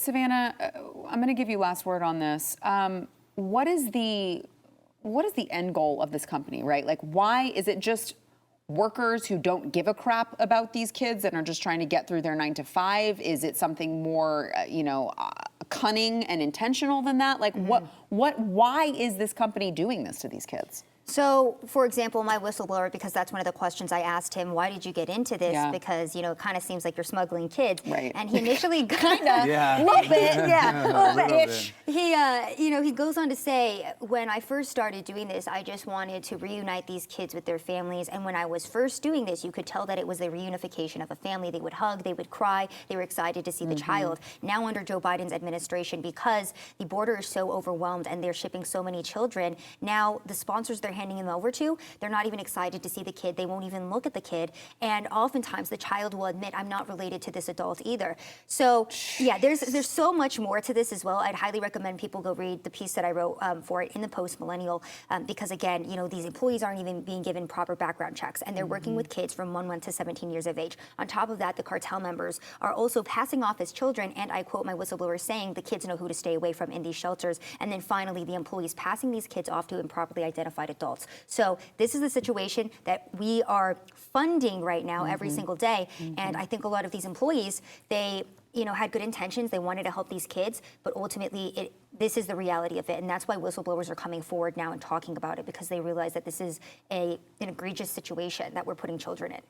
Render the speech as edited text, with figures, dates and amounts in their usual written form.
Savannah, I'm going to give you last word on this. What is the end goal of this company, right? Like, why is it just workers who don't give a crap about these kids and are just trying to get through their 9 to 5? Is it something more, cunning and intentional than that? Like, why is this company doing this to these kids? So, for example, my whistleblower, because that's one of the questions I asked him, why did you get into this? Yeah. Because, it kind of seems like you're smuggling kids. Right. And he initially kind of, Yeah. a little bit, yeah, A little bit. He goes on to say, when I first started doing this, I just wanted to reunite these kids with their families. And when I was first doing this, you could tell that it was the reunification of a family. They would hug, they would cry, they were excited to see the child. Now under Joe Biden's administration, because the border is so overwhelmed and they're shipping so many children, now the sponsors they're handing them over to, they're not even excited to see the kid. They won't even look at the kid. And oftentimes the child will admit, I'm not related to this adult either. So yeah, there's so much more to this as well. I'd highly recommend people go read the piece that I wrote for it in the Post Millennial, because again, these employees aren't even being given proper background checks, and they're working with kids from 1 month to 17 years of age. On top of that, the cartel members are also passing off as children, and I quote my whistleblower saying, the kids know who to stay away from in these shelters. And then finally, the employees passing these kids off to improperly identified adults. So this is the situation that we are funding right now every single day. And I think a lot of these employees, they had good intentions. They wanted to help these kids, but ultimately this is the reality of it. And that's why whistleblowers are coming forward now and talking about it, because they realize that this is an egregious situation that we're putting children in.